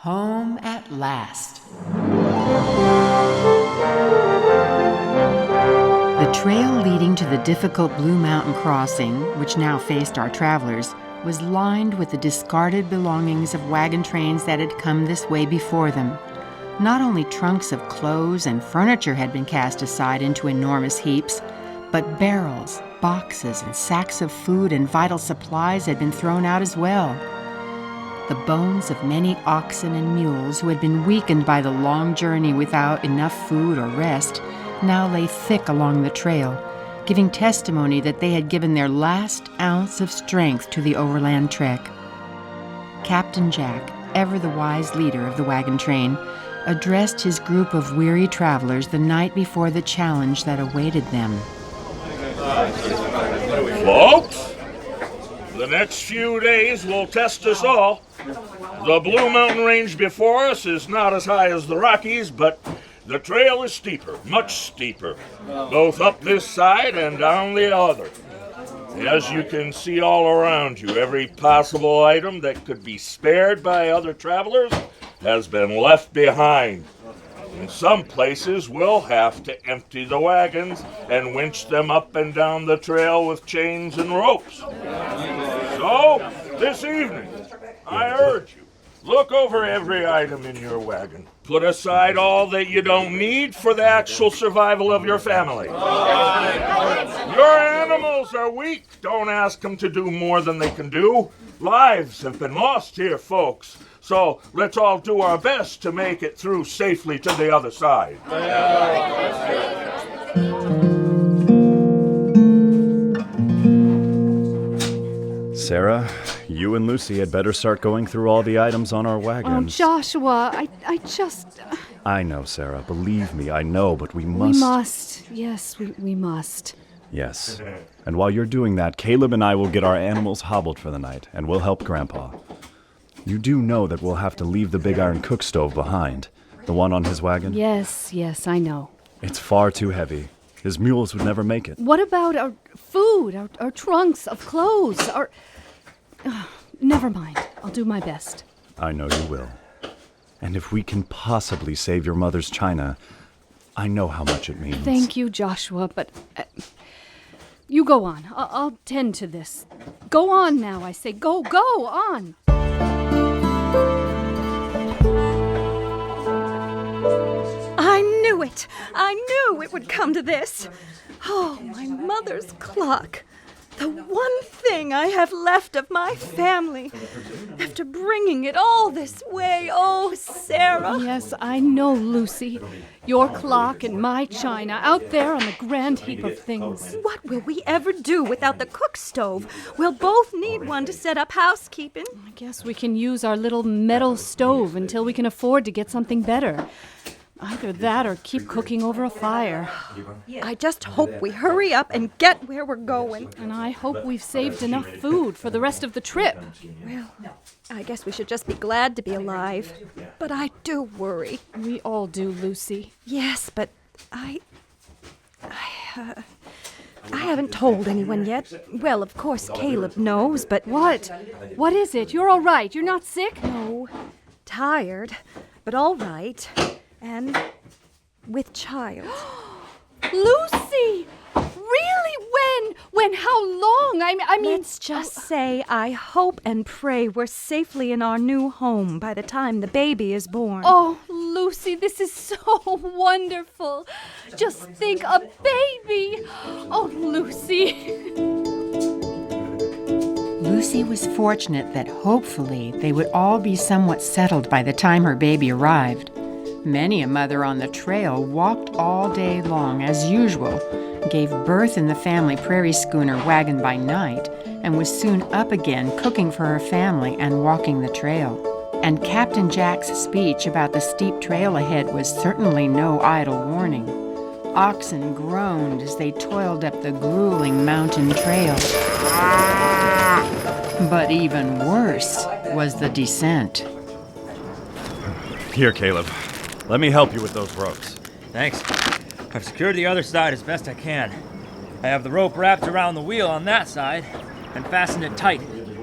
Home at last. The trail leading to the difficult Blue Mountain crossing, which now faced our travelers, was lined with the discarded belongings of wagon trains that had come this way before them. Not only trunks of clothes and furniture had been cast aside into enormous heaps, but barrels, boxes, and sacks of food and vital supplies had been thrown out as well. The bones of many oxen and mules who had been weakened by the long journey without enough food or rest now lay thick along the trail, giving testimony that they had given their last ounce of strength to the overland trek. Captain Jack, ever the wise leader of the wagon train, addressed his group of weary travelers the night before the challenge that awaited them. Folks, the next few days will test us all. The Blue Mountain Range before us is not as high as the Rockies, but the trail is steeper, much steeper, both up this side and down the other. As you can see all around you, every possible item that could be spared by other travelers has been left behind. In some places, we'll have to empty the wagons and winch them up and down the trail with chains and ropes. So, this evening, I urge you, look over every item in your wagon. Put aside all that you don't need for the actual survival of your family. Your animals are weak. Don't ask them to do more than they can do. Lives have been lost here, folks. So let's all do our best to make it through safely to the other side. Sarah, you and Lucy had better start going through all the items on our wagons. Oh, Joshua, I just... I know, Sarah. Believe me, I know, but we must... We must. Yes, we must. Yes. And while you're doing that, Caleb and I will get our animals hobbled for the night, and we'll help Grandpa. You do know that we'll have to leave the big iron cook stove behind, the one on his wagon? Yes, I know. It's far too heavy. His mules would never make it. What about our food, our trunks of clothes, our... never mind. I'll do my best. I know you will. And if we can possibly save your mother's china, I know how much it means. Thank you, Joshua, but... you go on. I'll tend to this. Go on now, I say. Go on. I knew it would come to this. Oh, my mother's clock. The one thing I have left of my family. After bringing it all this way, oh, Sarah. Yes, I know, Lucy. Your clock and my china out there on the grand heap of things. What will we ever do without the cook stove? We'll both need one to set up housekeeping. I guess we can use our little metal stove until we can afford to get something better. Either that or keep cooking over a fire. I just hope we hurry up and get where we're going. And I hope we've saved enough food for the rest of the trip. Well, I guess we should just be glad to be alive. But I do worry. We all do, Lucy. Yes, but I haven't told anyone yet. Well, of course, Caleb knows, but... What? What is it? You're all right. You're not sick? No. Tired, but all right. And with child. Lucy! Really? When? How long? I mean... Let's just say I hope and pray we're safely in our new home by the time the baby is born. Oh, Lucy, this is so wonderful. Just think, a baby. Oh, Lucy. Lucy was fortunate that hopefully they would all be somewhat settled by the time her baby arrived. Many a mother on the trail walked all day long as usual, gave birth in the family prairie schooner wagon by night, and was soon up again cooking for her family and walking the trail. And Captain Jack's speech about the steep trail ahead was certainly no idle warning. Oxen groaned as they toiled up the grueling mountain trail. But even worse was the descent. Here, Caleb. Let me help you with those ropes. Thanks. I've secured the other side as best I can. I have the rope wrapped around the wheel on that side and fastened it tight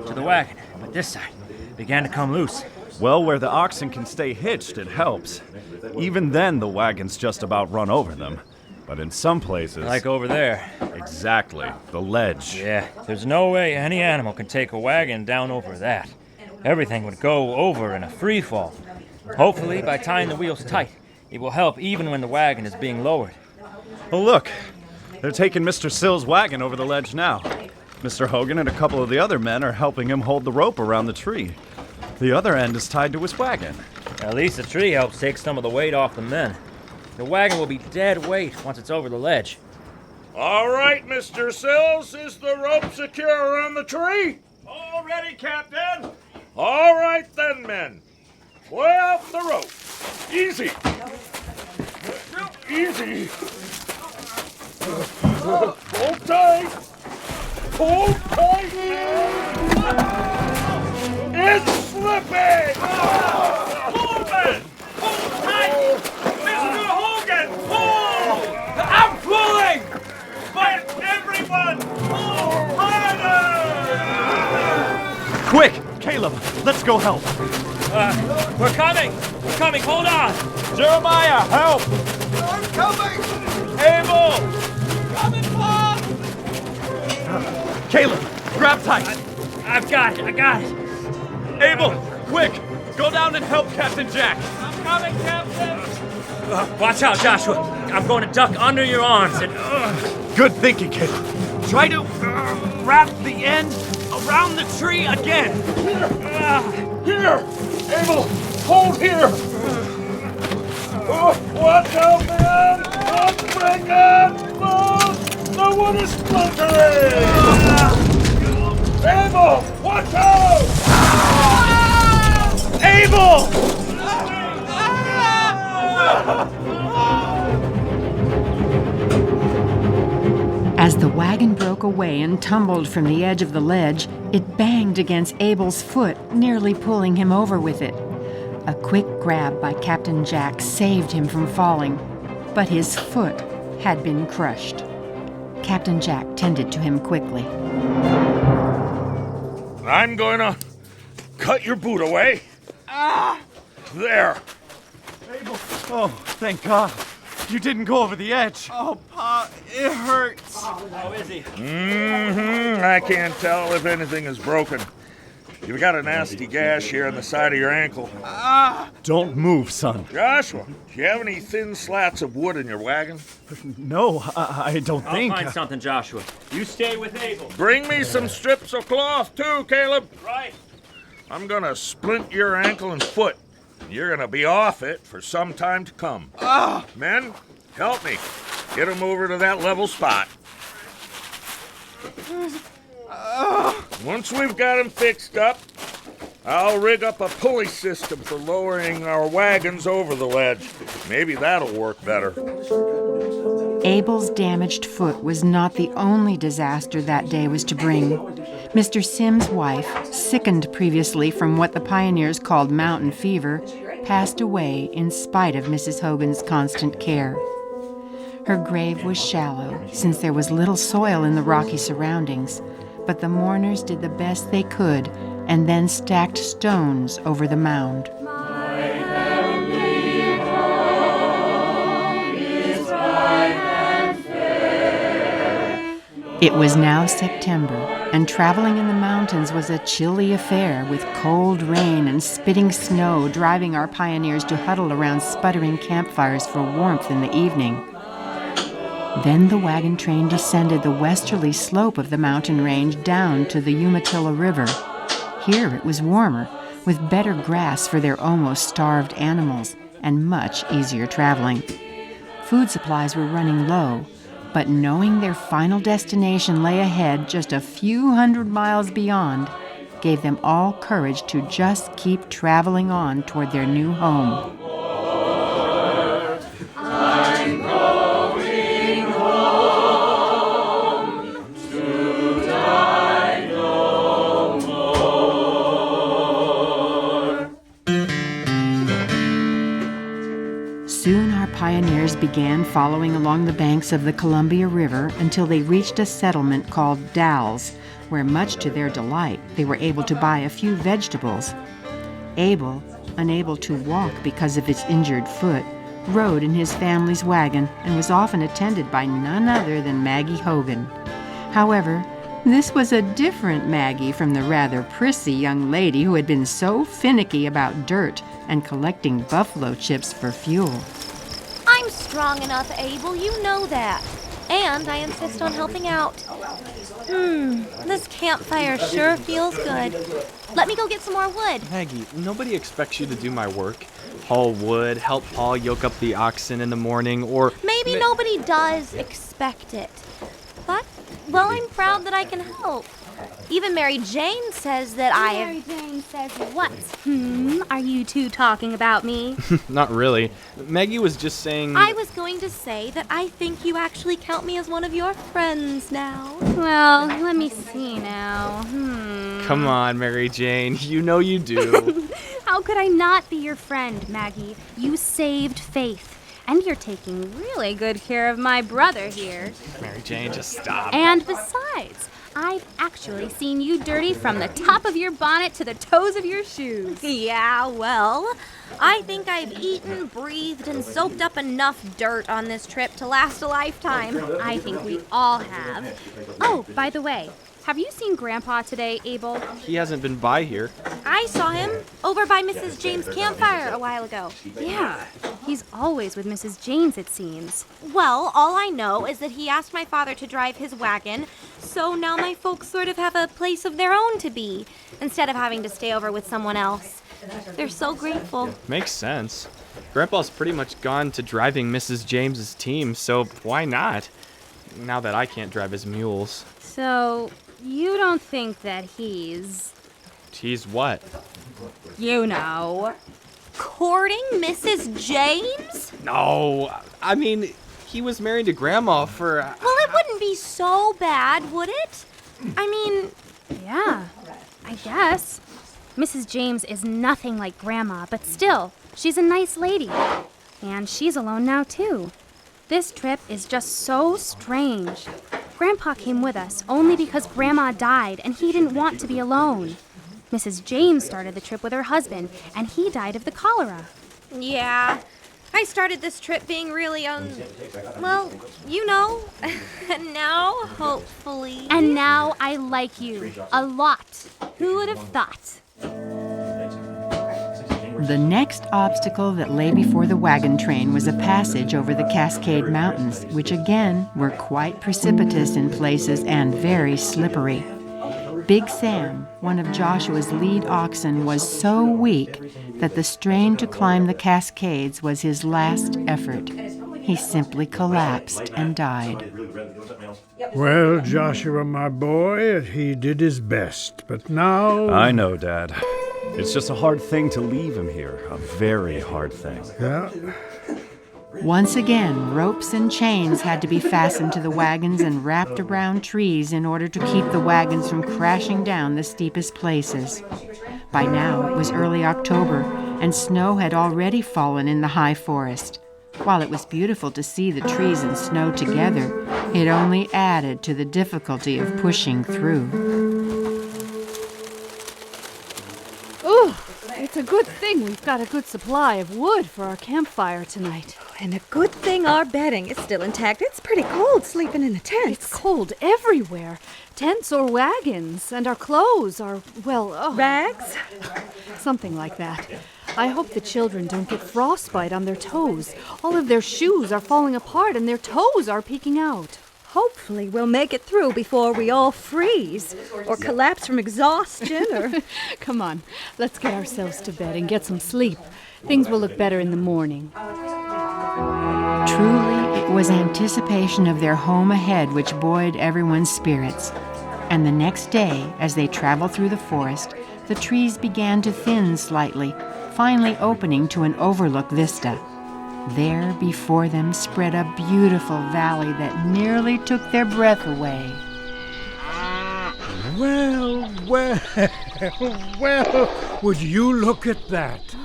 to the wagon. But this side began to come loose. Well, where the oxen can stay hitched, it helps. Even then, the wagons just about run over them. But in some places... Like over there. Exactly. The ledge. Yeah, there's no way any animal can take a wagon down over that. Everything would go over in a free fall. Hopefully, by tying the wheels tight, it will help even when the wagon is being lowered. Oh, look. They're taking Mr. Sill's wagon over the ledge now. Mr. Hogan and a couple of the other men are helping him hold the rope around the tree. The other end is tied to his wagon. At least the tree helps take some of the weight off the men. The wagon will be dead weight once it's over the ledge. All right, Mr. Sills, is the rope secure around the tree? All ready, Captain! All right then, men. Lay out the rope. Easy. Easy. Hold tight. Hold tight, man. It's slipping. Hold it. Hold tight. Mr. Hogan, pull. I'm pulling. But everyone, pull harder. Quick! Caleb, let's go help. We're coming. We're coming. Hold on. Jeremiah, help! I'm coming! Abel! Coming, Bob! Caleb, grab tight. I've got it. I got it. Abel, quick! Go down and help Captain Jack. I'm coming, Captain. Watch out, Joshua. I'm going to duck under your arms and... Good thinking, Caleb. Try to wrap the end around the tree again. Here! Abel, hold here! Watch out, man! Don't break it! The wood is splintering! Abel, watch out! Abel! As the wagon broke away and tumbled from the edge of the ledge, it banged against Abel's foot, nearly pulling him over with it. A quick grab by Captain Jack saved him from falling, but his foot had been crushed. Captain Jack tended to him quickly. I'm going to cut your boot away. There. Abel! Oh, thank God. You didn't go over the edge. Oh, Pa, it hurts. How is he? I can't tell if anything is broken. You've got a nasty gash here on the side of your ankle. Don't move, son. Joshua, do you have any thin slats of wood in your wagon? No, I don't I'll think. find something, Joshua. You stay with Abel. Bring me some strips of cloth, too, Caleb. Right. I'm going to splint your ankle and foot. You're going to be off it for some time to come. Men, help me. Get him over to that level spot. Once we've got him fixed up, I'll rig up a pulley system for lowering our wagons over the ledge. Maybe that'll work better. Abel's damaged foot was not the only disaster that day was to bring. Mr. Sims' wife, sickened previously from what the pioneers called mountain fever, passed away in spite of Mrs. Hogan's constant care. Her grave was shallow, since there was little soil in the rocky surroundings, but the mourners did the best they could and then stacked stones over the mound. It was now September, and traveling in the mountains was a chilly affair, with cold rain and spitting snow driving our pioneers to huddle around sputtering campfires for warmth in the evening. Then the wagon train descended the westerly slope of the mountain range down to the Umatilla River. Here it was warmer, with better grass for their almost starved animals, and much easier traveling. Food supplies were running low, but knowing their final destination lay ahead just a few hundred miles beyond gave them all courage to just keep traveling on toward their new home. Soon our pioneers began following along the banks of the Columbia River until they reached a settlement called Dalles, where much to their delight they were able to buy a few vegetables. Abel, unable to walk because of his injured foot, rode in his family's wagon and was often attended by none other than Maggie Hogan. However, this was a different Maggie from the rather prissy young lady who had been so finicky about dirt and collecting buffalo chips for fuel. I'm strong enough, Abel, you know that. And I insist on helping out. This campfire sure feels good. Let me go get some more wood. Maggie, nobody expects you to do my work. Haul wood, help Paul yoke up the oxen in the morning, or... Maybe nobody does expect it. But, well, I'm proud that I can help. Even Mary Jane says that Mary Jane says what? Are you two talking about me? Not really. Maggie was just saying... I was going to say that I think you actually count me as one of your friends now. Well, let me see now. Come on, Mary Jane. You know you do. How could I not be your friend, Maggie? You saved Faith. And you're taking really good care of my brother here. Mary Jane, just stop. And besides, I've actually seen you dirty from the top of your bonnet to the toes of your shoes. Yeah, well, I think I've eaten, breathed, and soaked up enough dirt on this trip to last a lifetime. I think we all have. Oh, by the way, have you seen Grandpa today, Abel? He hasn't been by here. I saw him over by Mrs. James' campfire a while ago. Yeah, he's always with Mrs. James, it seems. Well, all I know is that he asked my father to drive his wagon, so now my folks sort of have a place of their own to be, instead of having to stay over with someone else. They're so grateful. Makes sense. Grandpa's pretty much gone to driving Mrs. James's team, so why not? Now that I can't drive his mules. So, you don't think that he's... He's what? You know. Courting Mrs. James? No, I mean, he was married to Grandma for... Well, it wouldn't be so bad, would it? I mean... Yeah, I guess. Mrs. James is nothing like Grandma, but still, she's a nice lady. And she's alone now, too. This trip is just so strange. Grandpa came with us only because Grandma died and he didn't want to be alone. Mrs. James started the trip with her husband and he died of the cholera. Yeah, I started this trip being really, well, you know, and now, hopefully... And now I like you a lot. Who would have thought? The next obstacle that lay before the wagon train was a passage over the Cascade Mountains, which again were quite precipitous in places and very slippery. Big Sam, one of Joshua's lead oxen, was so weak that the strain to climb the Cascades was his last effort. He simply collapsed and died. Well, Joshua, my boy, he did his best, but now... I know, Dad. It's just a hard thing to leave him here. A very hard thing. Yeah. Once again, ropes and chains had to be fastened to the wagons and wrapped around trees in order to keep the wagons from crashing down the steepest places. By now, it was early October, and snow had already fallen in the high forest. While it was beautiful to see the trees and snow together, it only added to the difficulty of pushing through. It's a good thing we've got a good supply of wood for our campfire tonight. And a good thing our bedding is still intact. It's pretty cold sleeping in the tents. It's cold everywhere. Tents or wagons. And our clothes are, well... Rags? Something like that. I hope the children don't get frostbite on their toes. All of their shoes are falling apart and their toes are peeking out. Hopefully we'll make it through before we all freeze or collapse from exhaustion or... Come on, let's get ourselves to bed and get some sleep. Things will look better in the morning. Truly, it was anticipation of their home ahead which buoyed everyone's spirits. And the next day, as they traveled through the forest, the trees began to thin slightly, finally opening to an overlook vista. There before them spread a beautiful valley that nearly took their breath away. Well, would you look at that?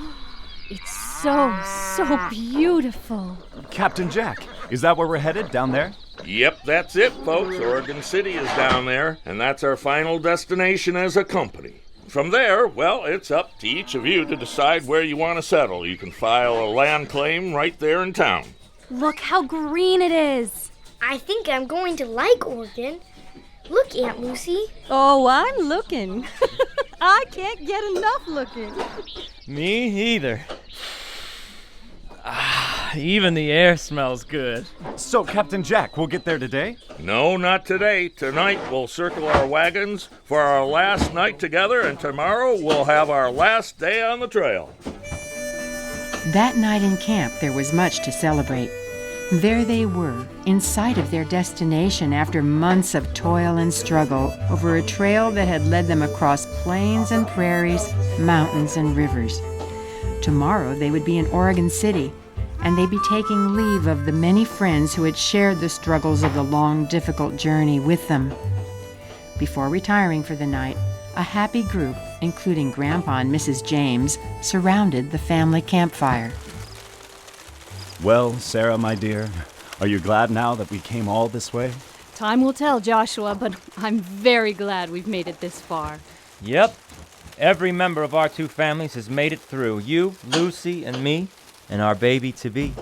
It's so beautiful. Captain Jack, is that where we're headed, down there? Yep, that's it, folks. Oregon City is down there, and that's our final destination as a company. From there, well, it's up to each of you to decide where you want to settle. You can file a land claim right there in town. Look how green it is. I think I'm going to like Oregon. Look, Aunt Lucy. Oh, I'm looking. I can't get enough looking. Me either. Even the air smells good. So, Captain Jack, we'll get there today? No, not today. Tonight we'll circle our wagons for our last night together, and tomorrow we'll have our last day on the trail. That night in camp, there was much to celebrate. There they were, in sight of their destination after months of toil and struggle over a trail that had led them across plains and prairies, mountains and rivers. Tomorrow they would be in Oregon City, and they'd be taking leave of the many friends who had shared the struggles of the long, difficult journey with them. Before retiring for the night, a happy group, including Grandpa and Mrs. James, surrounded the family campfire. Well, Sarah, my dear, are you glad now that we came all this way? Time will tell, Joshua, but I'm very glad we've made it this far. Yep. Every member of our two families has made it through. You, Lucy, and me, and our baby-to-be.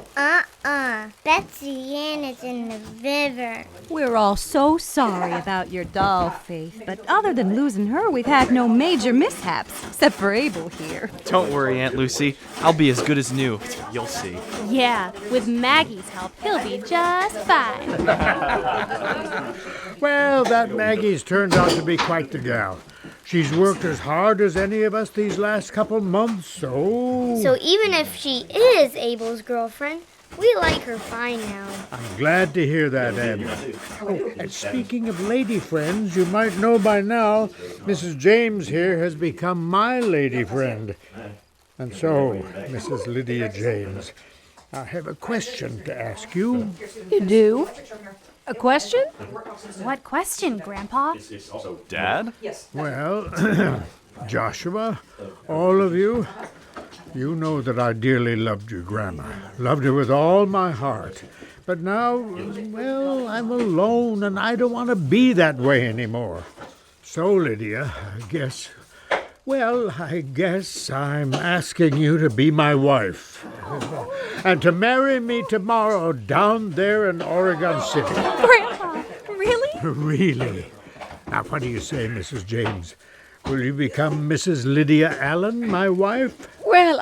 Betsy Ann is in the river. We're all so sorry about your doll, Faith, but other than losing her, we've had no major mishaps, except for Abel here. Don't worry, Aunt Lucy. I'll be as good as new. You'll see. Yeah, with Maggie's help, he'll be just fine. Well, that Maggie's turned out to be quite the gal. She's worked as hard as any of us these last couple months, so... So even if she is Abel's girlfriend, we like her fine now. I'm glad to hear that, Abby. Oh, and speaking of lady friends, you might know by now, Mrs. James here has become my lady friend. And so, Mrs. Lydia James, I have a question to ask you. You do? A question? What question, Grandpa? Dad? Well, Joshua, all of you, you know that I dearly loved your grandma. Loved her with all my heart. But now, well, I'm alone and I don't want to be that way anymore. So, Lydia, I guess I'm asking you to be my wife. And to marry me tomorrow down there in Oregon City. Grandpa, really? Really? Now, what do you say, Mrs. James? Will you become Mrs. Lydia Allen, my wife? Well,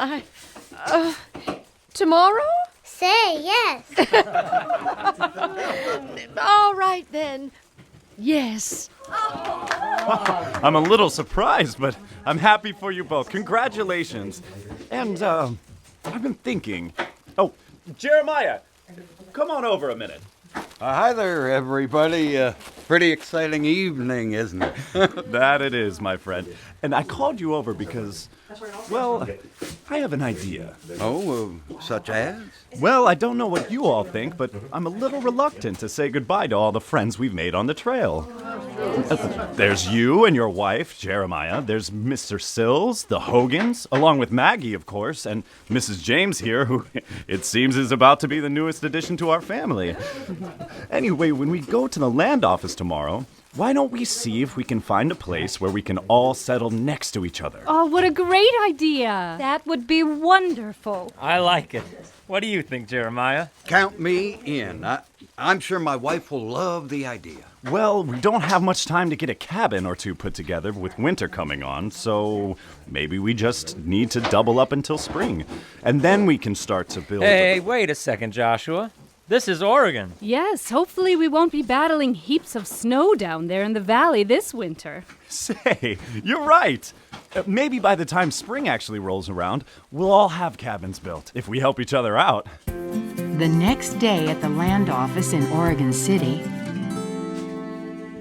tomorrow? Say yes. All right, then. Yes. I'm a little surprised, but I'm happy for you both. Congratulations. And, I've been thinking... Oh, Jeremiah, come on over a minute. Hi there, everybody. Pretty exciting evening, isn't it? That it is, my friend. And I called you over because, well, I have an idea. Oh, such as? Well, I don't know what you all think, but I'm a little reluctant to say goodbye to all the friends we've made on the trail. There's you and your wife, Jeremiah. There's Mr. Sills, the Hogans, along with Maggie, of course, and Mrs. James here, who it seems is about to be the newest addition to our family. Anyway, when we go to the land office tomorrow, why don't we see if we can find a place where we can all settle next to each other? Oh, what a great idea. That would be wonderful. I like it. What do you think, Jeremiah? Count me in. I'm sure my wife will love the idea. Well, we don't have much time to get a cabin or two put together with winter coming on, so maybe we just need to double up until spring. And then we can start to build... Hey, wait a second, Joshua. This is Oregon. Yes, hopefully we won't be battling heaps of snow down there in the valley this winter. Say, you're right. Maybe by the time spring actually rolls around, we'll all have cabins built if we help each other out. The next day at the land office in Oregon City...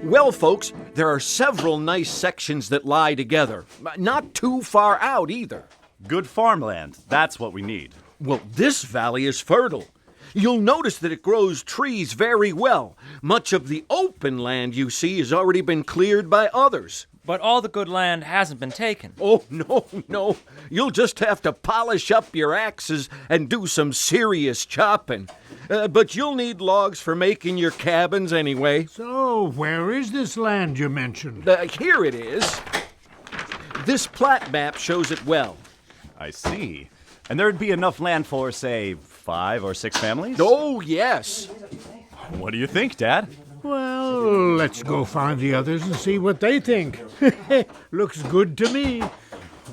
Well, folks, there are several nice sections that lie together. Not too far out either. Good farmland, that's what we need. Well, this valley is fertile. You'll notice that it grows trees very well. Much of the open land you see has already been cleared by others. But all the good land hasn't been taken. Oh, no. You'll just have to polish up your axes and do some serious chopping. But you'll need logs for making your cabins anyway. So, where is this land you mentioned? Here it is. This plat map shows it well. I see. And there'd be enough land for, say, 5 or 6 families? Oh, yes. What do you think, Dad? Well, let's go find the others and see what they think. Looks good to me.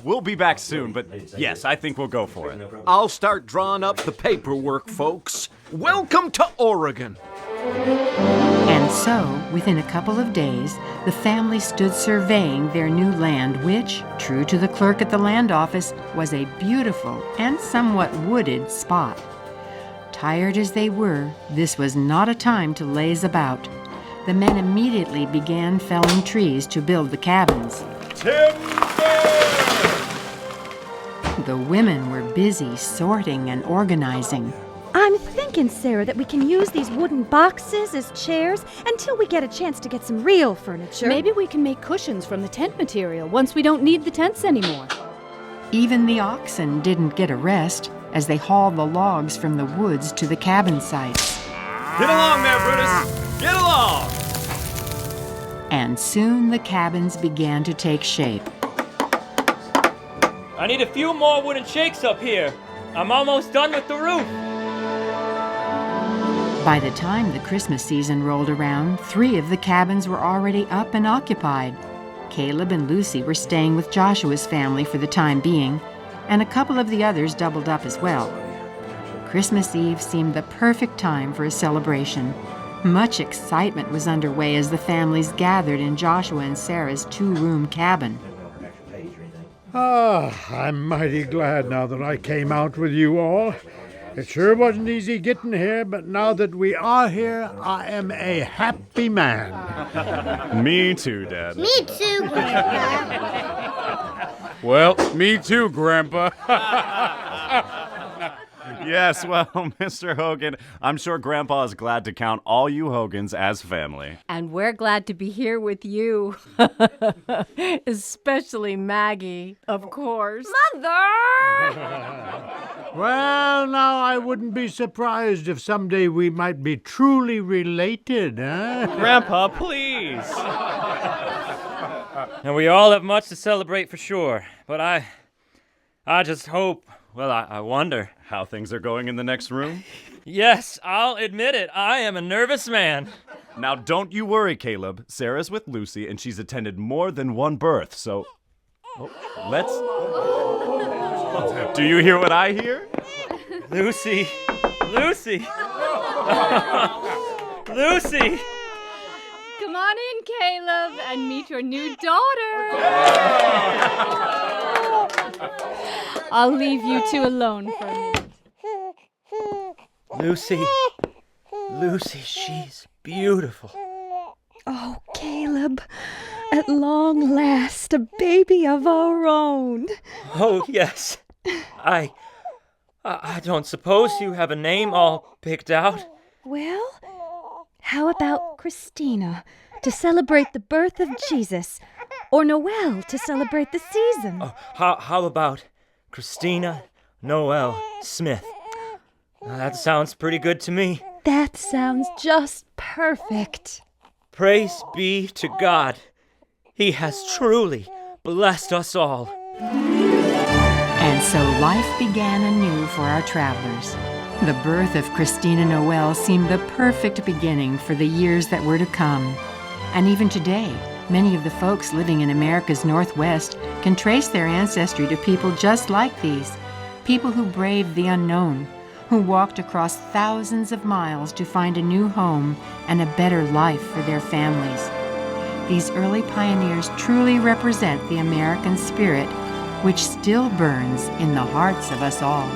We'll be back soon, but yes, I think we'll go for it. I'll start drawing up the paperwork, folks. Welcome to Oregon. And so, within a couple of days, the family stood surveying their new land, which, true to the clerk at the land office, was a beautiful and somewhat wooded spot. Tired as they were, this was not a time to laze about. The men immediately began felling trees to build the cabins. The women were busy sorting and organizing. I'm thinking, Sarah, that we can use these wooden boxes as chairs until we get a chance to get some real furniture. Maybe we can make cushions from the tent material once we don't need the tents anymore. Even the oxen didn't get a rest as they hauled the logs from the woods to the cabin sites. Get along there, Brutus! Get along! And soon the cabins began to take shape. I need a few more wooden shakes up here. I'm almost done with the roof. By the time the Christmas season rolled around, 3 of the cabins were already up and occupied. Caleb and Lucy were staying with Joshua's family for the time being, and a couple of the others doubled up as well. Christmas Eve seemed the perfect time for a celebration. Much excitement was underway as the families gathered in Joshua and Sarah's 2-room cabin. I'm mighty glad now that I came out with you all. It sure wasn't easy getting here, but now that we are here, I am a happy man. Me too, Dad. Me too, Grandpa. Well, me too, Grandpa. Yes, well, Mr. Hogan, I'm sure Grandpa is glad to count all you Hogans as family. And we're glad to be here with you. Especially Maggie, of course. Mother! Well, now, I wouldn't be surprised if someday we might be truly related, huh? Grandpa, please. And we all have much to celebrate for sure. But I just hope, well, I wonder. How things are going in the next room? Yes, I'll admit it. I am a nervous man. Now, don't you worry, Caleb. Sarah's with Lucy, and she's attended more than one birth, so... let's... Do you hear what I hear? Lucy! Lucy! Lucy! Come on in, Caleb, and meet your new daughter. I'll leave you two alone for a minute. Lucy. Lucy, she's beautiful. Oh, Caleb, at long last, a baby of our own. Oh, yes. I don't suppose you have a name all picked out? Well, how about Christina to celebrate the birth of Jesus, or Noel to celebrate the season? Oh, how about Christina Noel Smith? That sounds pretty good to me. That sounds just perfect. Praise be to God. He has truly blessed us all. And so life began anew for our travelers. The birth of Christina Noel seemed the perfect beginning for the years that were to come. And even today, many of the folks living in America's Northwest can trace their ancestry to people just like these, people who braved the unknown, who walked across thousands of miles to find a new home and a better life for their families. These early pioneers truly represent the American spirit, which still burns in the hearts of us all.